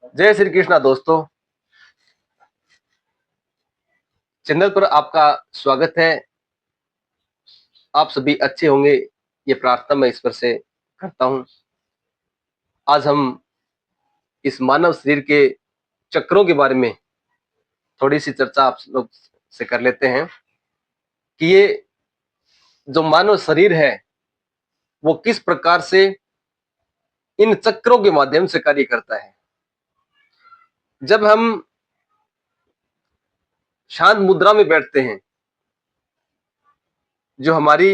जय श्री कृष्णा दोस्तों। चैनल पर आपका स्वागत है। आप सभी अच्छे होंगे, ये प्रार्थना मैं ईश्वर से करता हूं। आज हम इस मानव शरीर के चक्रों के बारे में थोड़ी सी चर्चा आप लोग से कर लेते हैं कि ये जो मानव शरीर है वो किस प्रकार से इन चक्रों के माध्यम से कार्य करता है। जब हम शांत मुद्रा में बैठते हैं, जो हमारी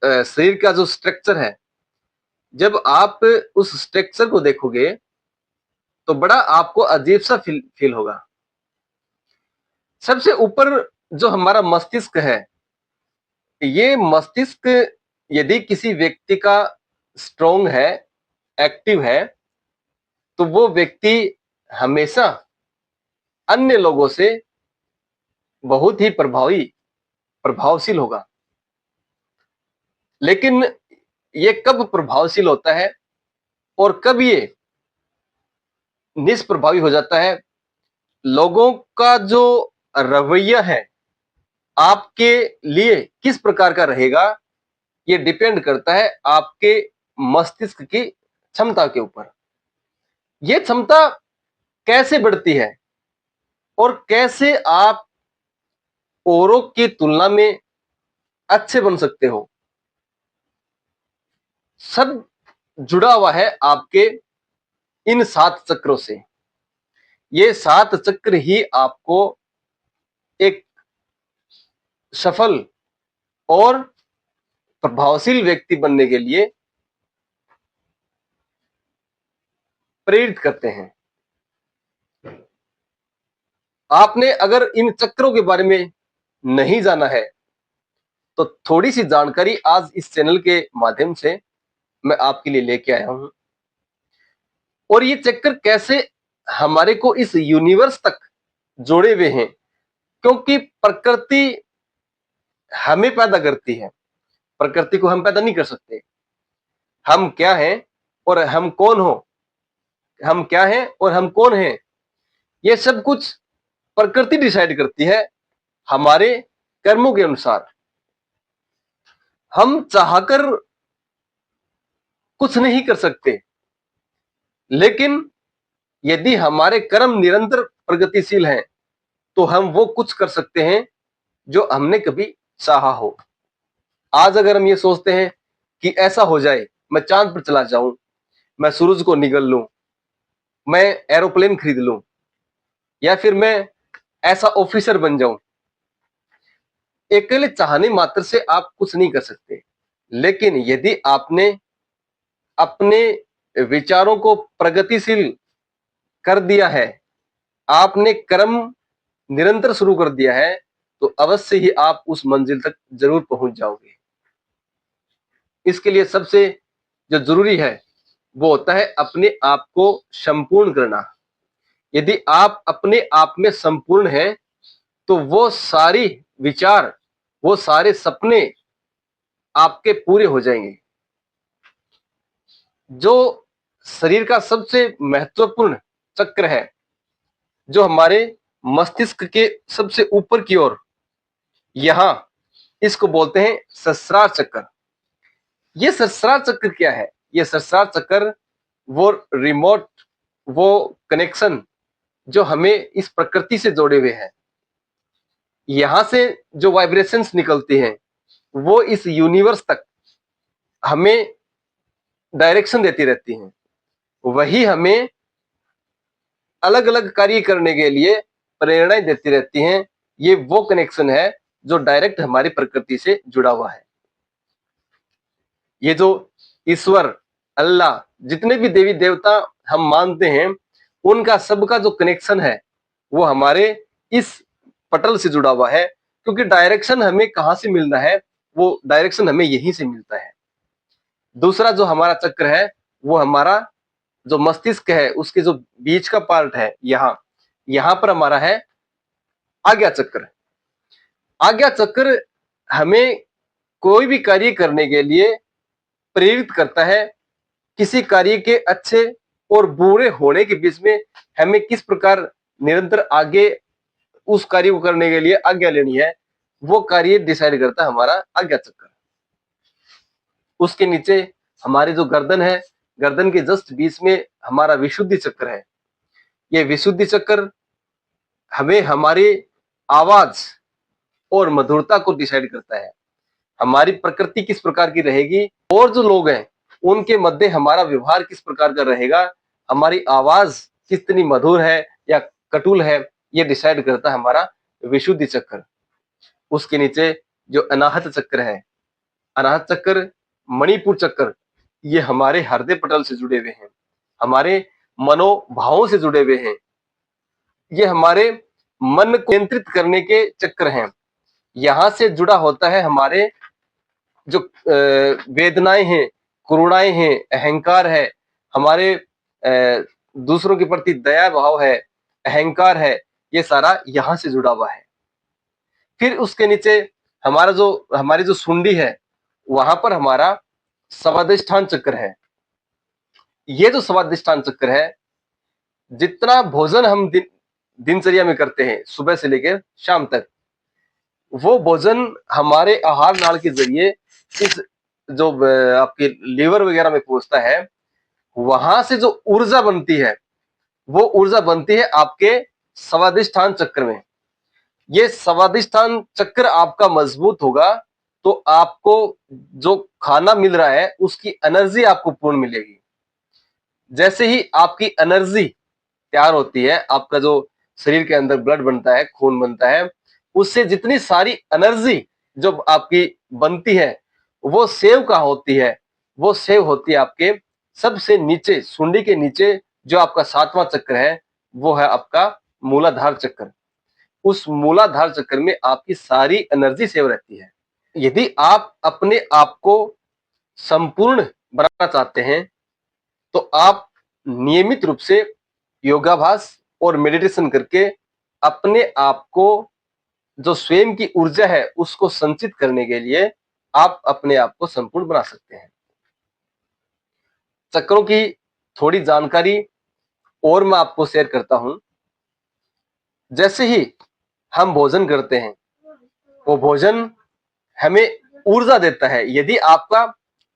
शरीर का जो स्ट्रक्चर है, जब आप उस स्ट्रक्चर को देखोगे तो बड़ा आपको अजीब सा फील होगा। सबसे ऊपर जो हमारा मस्तिष्क है, ये मस्तिष्क यदि किसी व्यक्ति का स्ट्रोंग है, एक्टिव है, तो वो व्यक्ति हमेशा अन्य लोगों से बहुत ही प्रभावशील होगा। लेकिन ये कब प्रभावशील होता है और कब ये निष्प्रभावी हो जाता है, लोगों का जो रवैया है आपके लिए किस प्रकार का रहेगा, ये डिपेंड करता है आपके मस्तिष्क की क्षमता के ऊपर। ये क्षमता कैसे बढ़ती है और कैसे आप औरों की तुलना में अच्छे बन सकते हो, सब जुड़ा हुआ है आपके इन 7 चक्रों से। ये 7 चक्र ही आपको एक सफल और प्रभावशील व्यक्ति बनने के लिए प्रेरित करते हैं। आपने अगर इन चक्रों के बारे में नहीं जाना है तो थोड़ी सी जानकारी आज इस चैनल के माध्यम से मैं आपके लिए लेके आया हूं। और ये चक्कर कैसे हमारे को इस यूनिवर्स तक जोड़े हुए हैं, क्योंकि प्रकृति हमें पैदा करती है, प्रकृति को हम पैदा नहीं कर सकते। हम क्या हैं और हम कौन हो, हम क्या हैं और हम कौन हैं, ये सब कुछ प्रकृति डिसाइड करती है हमारे कर्मों के अनुसार। हम चाहकर कुछ नहीं कर सकते, लेकिन यदि हमारे कर्म निरंतर प्रगतिशील हैं तो हम वो कुछ कर सकते हैं जो हमने कभी चाहा हो। आज अगर हम ये सोचते हैं कि ऐसा हो जाए, मैं चांद पर चला जाऊं, मैं सूरज को निगल लूं, मैं एरोप्लेन खरीद लूं, या फिर मैं ऐसा ऑफिसर बन जाऊं, अकेले चाहने मात्र से आप कुछ नहीं कर सकते। लेकिन यदि आपने अपने विचारों को प्रगतिशील कर दिया है, आपने कर्म निरंतर शुरू कर दिया है, तो अवश्य ही आप उस मंजिल तक जरूर पहुंच जाओगे। इसके लिए सबसे जो जरूरी है वो होता है अपने आप को संपूर्ण करना। यदि आप अपने आप में संपूर्ण हैं तो वो सारी विचार, वो सारे सपने आपके पूरे हो जाएंगे। जो शरीर का सबसे महत्वपूर्ण चक्र है, जो हमारे मस्तिष्क के सबसे ऊपर की ओर, यहां इसको बोलते हैं सहस्रार चक्र। ये सहस्रार चक्र क्या है? ये सहस्रार चक्र वो रिमोट, वो कनेक्शन जो हमें इस प्रकृति से जोड़े हुए हैं, यहां से जो वाइब्रेशंस निकलती हैं वो इस यूनिवर्स तक हमें डायरेक्शन देती रहती हैं। वही हमें अलग अलग कार्य करने के लिए प्रेरणाएं देती रहती हैं। ये वो कनेक्शन है जो डायरेक्ट हमारी प्रकृति से जुड़ा हुआ है। ये जो ईश्वर, अल्लाह, जितने भी देवी देवता हम मानते हैं, उनका सबका जो कनेक्शन है वो हमारे इस पटल से जुड़ा हुआ है। क्योंकि डायरेक्शन हमें कहां से मिलना है, वो डायरेक्शन हमें यहीं से मिलता है। दूसरा जो हमारा चक्र है, वो हमारा जो मस्तिष्क है उसके जो बीच का पार्ट है, यहां पर हमारा है आज्ञा चक्र। आज्ञा चक्र हमें कोई भी कार्य करने के लिए प्रेरित करता है, किसी कार्य के अच्छे और बुरे होने के बीच में हमें किस प्रकार निरंतर आगे उस कार्य को करने के लिए आज्ञा लेनी है, वो कार्य डिसाइड करता है हमारा आज्ञा चक्र। उसके नीचे हमारी जो गर्दन है, गर्दन के जस्ट बीच में हमारा विशुद्धि चक्र है। ये विशुद्धि चक्र हमें हमारी आवाज और मधुरता को डिसाइड करता है, हमारी प्रकृति किस प्रकार की रहेगी और जो लोग हैं उनके मध्य हमारा व्यवहार किस प्रकार का रहेगा, हमारी आवाज कितनी मधुर है या कटुल है, ये डिसाइड करता है हमारा विशुद्धि चक्र। उसके नीचे जो अनाहत चक्र है, अनाहत चक्र, मणिपुर चक्र, ये हमारे हृदय पटल से जुड़े हुए हैं, हमारे मनोभावों से जुड़े हुए हैं, ये हमारे मन को नियंत्रित करने के चक्र हैं। यहां से जुड़ा होता है हमारे जो वेदनाएं हैं, करुणाएं हैं, अहंकार है, हमारे दूसरों के प्रति दया भाव है, अहंकार है, ये सारा यहां से जुड़ा हुआ है। फिर उसके नीचे हमारी जो सुंडी है, वहां पर हमारा स्वादिष्ठान चक्र है। ये जो स्वादिष्ठान चक्र है, जितना भोजन हम दिनचर्या में करते हैं सुबह से लेकर शाम तक, वो भोजन हमारे आहार नाल के जरिए इस जो आपके लीवर वगैरह में पहुंचता है, वहां से जो ऊर्जा बनती है, वो ऊर्जा बनती है आपके स्वादिष्ठान चक्र में। ये स्वादिष्ठान चक्र आपका मजबूत होगा तो आपको जो खाना मिल रहा है उसकी एनर्जी आपको पूर्ण मिलेगी। जैसे ही आपकी एनर्जी तैयार होती है, आपका जो शरीर के अंदर ब्लड बनता है, खून बनता है, उससे जितनी सारी एनर्जी जो आपकी बनती है वो सेव कहाँ होती है, वो सेव होती है आपके सबसे नीचे, सुंडी के नीचे जो आपका 7वां चक्र है, वो है आपका मूलाधार चक्र। उस मूलाधार चक्र में आपकी सारी एनर्जी सेव रहती है। यदि आप अपने आप को संपूर्ण बनाना चाहते हैं तो आप नियमित रूप से योगाभ्यास और मेडिटेशन करके अपने आप को जो स्वयं की ऊर्जा है उसको संचित करने के लिए आप अपने आप को संपूर्ण बना सकते हैं। चक्रों की थोड़ी जानकारी और मैं आपको शेयर करता हूं। जैसे ही हम भोजन करते हैं, वो भोजन हमें ऊर्जा देता है। यदि आपका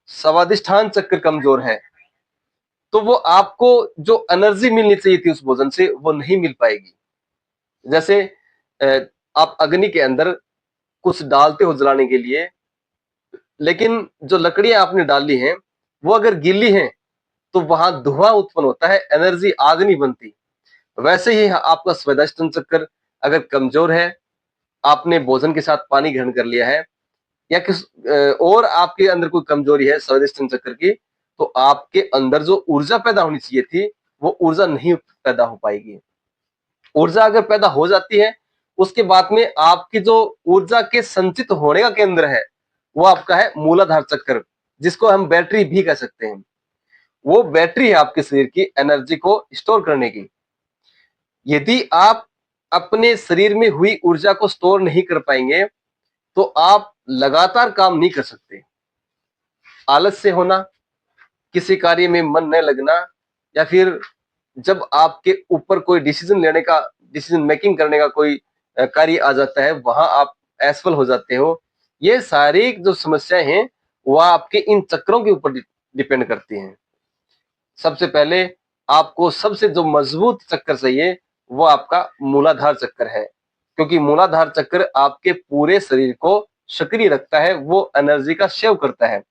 स्वादिष्ठान चक्र कमजोर है तो वो आपको जो एनर्जी मिलनी चाहिए थी उस भोजन से, वो नहीं मिल पाएगी। जैसे आप अग्नि के अंदर कुछ डालते हो जलाने के लिए, लेकिन जो लकड़ियां आपने डाली हैं वो अगर गीली हैं तो वहां धुआं उत्पन्न होता है, एनर्जी आग नहीं बनती। वैसे ही आपका स्वादिष्ठान चक्र अगर कमजोर है, आपने भोजन के साथ पानी ग्रहण कर लिया है या किस और आपके अंदर कोई कमजोरी है स्वादिष्ठान चक्र की, तो आपके अंदर जो ऊर्जा पैदा होनी चाहिए थी वो ऊर्जा नहीं पैदा हो पाएगी। ऊर्जा अगर पैदा हो जाती है, उसके बाद में आपकी जो ऊर्जा के संचित होने का केंद्र है वो आपका है मूलाधार चक्र, जिसको हम बैटरी भी कह सकते हैं। वो बैटरी है आपके शरीर की एनर्जी को स्टोर करने की। यदि आप अपने शरीर में हुई ऊर्जा को स्टोर नहीं कर पाएंगे तो आप लगातार काम नहीं कर सकते। आलस्य होना, किसी कार्य में मन न लगना, या फिर जब आपके ऊपर कोई डिसीजन मेकिंग करने का कोई कार्य आ जाता है, वहां आप असफल हो जाते हो। ये सारी जो समस्याएं हैं वह आपके इन चक्रों के ऊपर डिपेंड करती हैं। सबसे पहले आपको सबसे जो मजबूत चक्र चाहिए वो आपका मूलाधार चक्र है, क्योंकि मूलाधार चक्र आपके पूरे शरीर को सक्रिय रखता है, वो एनर्जी का सेव करता है।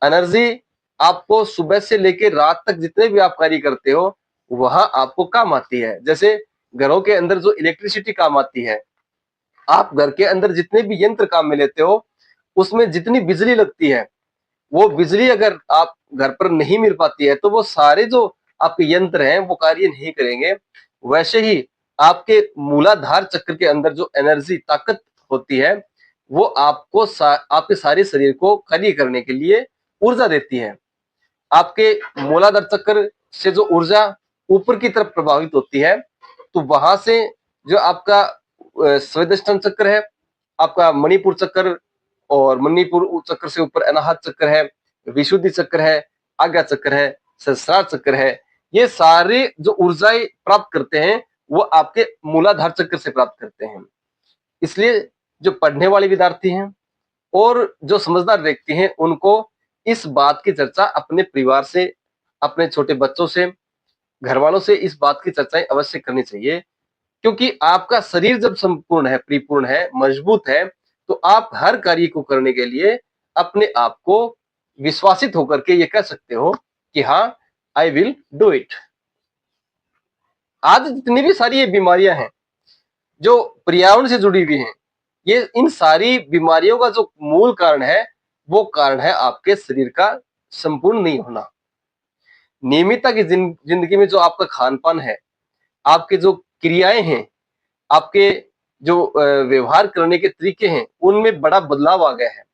एनर्जी आपको सुबह से लेकर रात तक जितने भी आप कार्य करते हो वहां आपको काम आती है। जैसे घरों के अंदर जो इलेक्ट्रिसिटी काम आती है, आप घर के अंदर जितने भी यंत्र काम में लेते हो उसमें जितनी बिजली लगती है, वो बिजली अगर आप घर पर नहीं मिल पाती है तो वो सारे जो आपके यंत्र हैं वो कार्य नहीं करेंगे। वैसे ही आपके मूलाधार चक्र के अंदर जो एनर्जी, ताकत होती है, वो आपको आपके सारे शरीर को कार्य करने के लिए ऊर्जा देती है। आपके मूलाधार चक्र से जो ऊर्जा ऊपर की तरफ प्रभावित होती है, तो वहां से जो आपका स्वादिष्ठान चक्र है, आपका मणिपुर चक्र, और मणिपुर चक्र से ऊपर अनाहत चक्र है, विशुद्धि चक्र है, आज्ञा चक्र है, सहस्रार चक्र है, ये सारे जो ऊर्जाएं प्राप्त करते हैं वो आपके मूलाधार चक्र से प्राप्त करते हैं। इसलिए जो पढ़ने वाले विद्यार्थी हैं और जो समझदार व्यक्ति हैं उनको इस बात की चर्चा अपने परिवार से, अपने छोटे बच्चों से, घर वालों से इस बात की चर्चाएं अवश्य करनी चाहिए। क्योंकि आपका शरीर जब संपूर्ण है, परिपूर्ण है, मजबूत है, तो आप हर कार्य को करने के लिए अपने आप को विश्वासित होकर के ये कह सकते हो कि हाँ, आई विल डू इट। आज जितनी भी सारी ये बीमारियां हैं जो पर्यावरण से जुड़ी हुई हैं, ये इन सारी बीमारियों का जो मूल कारण है वो कारण है आपके शरीर का संपूर्ण नहीं होना। नियमितता की जिंदगी में जो आपका खान पान है, आपके जो क्रियाएं हैं, आपके जो व्यवहार करने के तरीके हैं, उनमें बड़ा बदलाव आ गया है।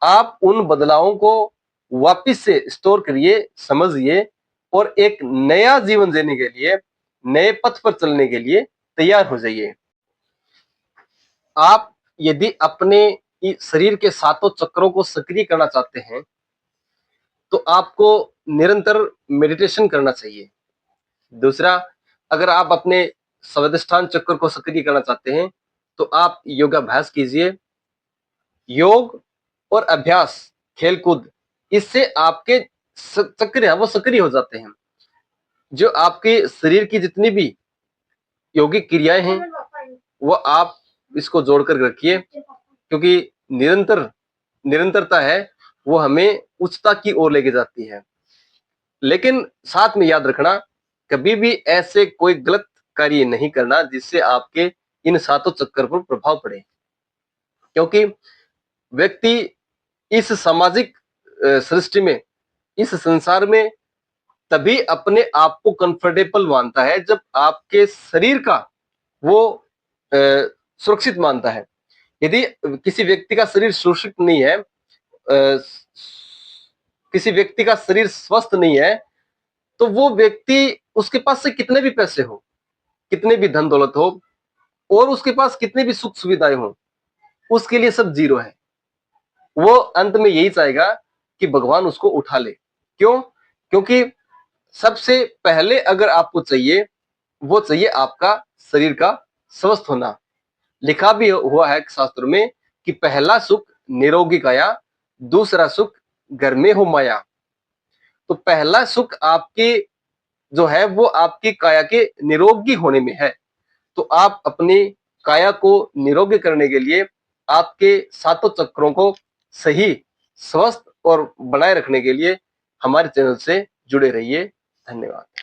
आप उन बदलावों को वापिस से स्टोर करिए, समझिए और एक नया जीवन जीने के लिए, नए पथ पर चलने के लिए तैयार हो जाइए। आप यदि अपने शरीर के सातों चक्रों को सक्रिय करना चाहते हैं तो आपको निरंतर मेडिटेशन करना चाहिए। दूसरा, अगर आप अपने स्वादिष्ठान चक्र को सक्रिय करना चाहते हैं तो आप योगाभ्यास कीजिए। योग और अभ्यास, खेलकूद, इससे आपके चक्र है वो सक्रिय हो जाते हैं। जो आपके शरीर की जितनी भी यौगिक क्रियाएं हैं वो आप इसको जोड़कर रखिए, क्योंकि निरंतरता है वो हमें उच्चता की ओर लेके जाती है। लेकिन साथ में याद रखना, कभी भी ऐसे कोई गलत कार्य नहीं करना जिससे आपके इन सातों चक्कर पर प्रभाव पड़े। क्योंकि व्यक्ति इस सामाजिक सृष्टि में, इस संसार में तभी अपने आप को कंफर्टेबल मानता है जब आपके शरीर का वो सुरक्षित मानता है। यदि किसी व्यक्ति का शरीर सुरक्षित नहीं है, किसी व्यक्ति का शरीर स्वस्थ नहीं है, तो वो व्यक्ति, उसके पास से कितने भी पैसे हो, कितने भी धन दौलत हो और उसके पास कितने भी सुख सुविधाएं हो, उसके लिए सब जीरो है। वो अंत में यही चाहेगा कि भगवान उसको उठा ले। क्यों? क्योंकि सबसे पहले अगर आपको चाहिए, वो चाहिए आपका शरीर का स्वस्थ होना। लिखा भी हुआ है शास्त्रों में कि पहला सुख निरोगी काया, दूसरा सुख घर में हो माया। तो पहला सुख आपके जो है वो आपकी काया के निरोगी होने में है। तो आप अपनी काया को निरोगी करने के लिए आपके सातों चक्रों को सही, स्वस्थ और बनाए रखने के लिए हमारे चैनल से जुड़े रहिए। धन्यवाद।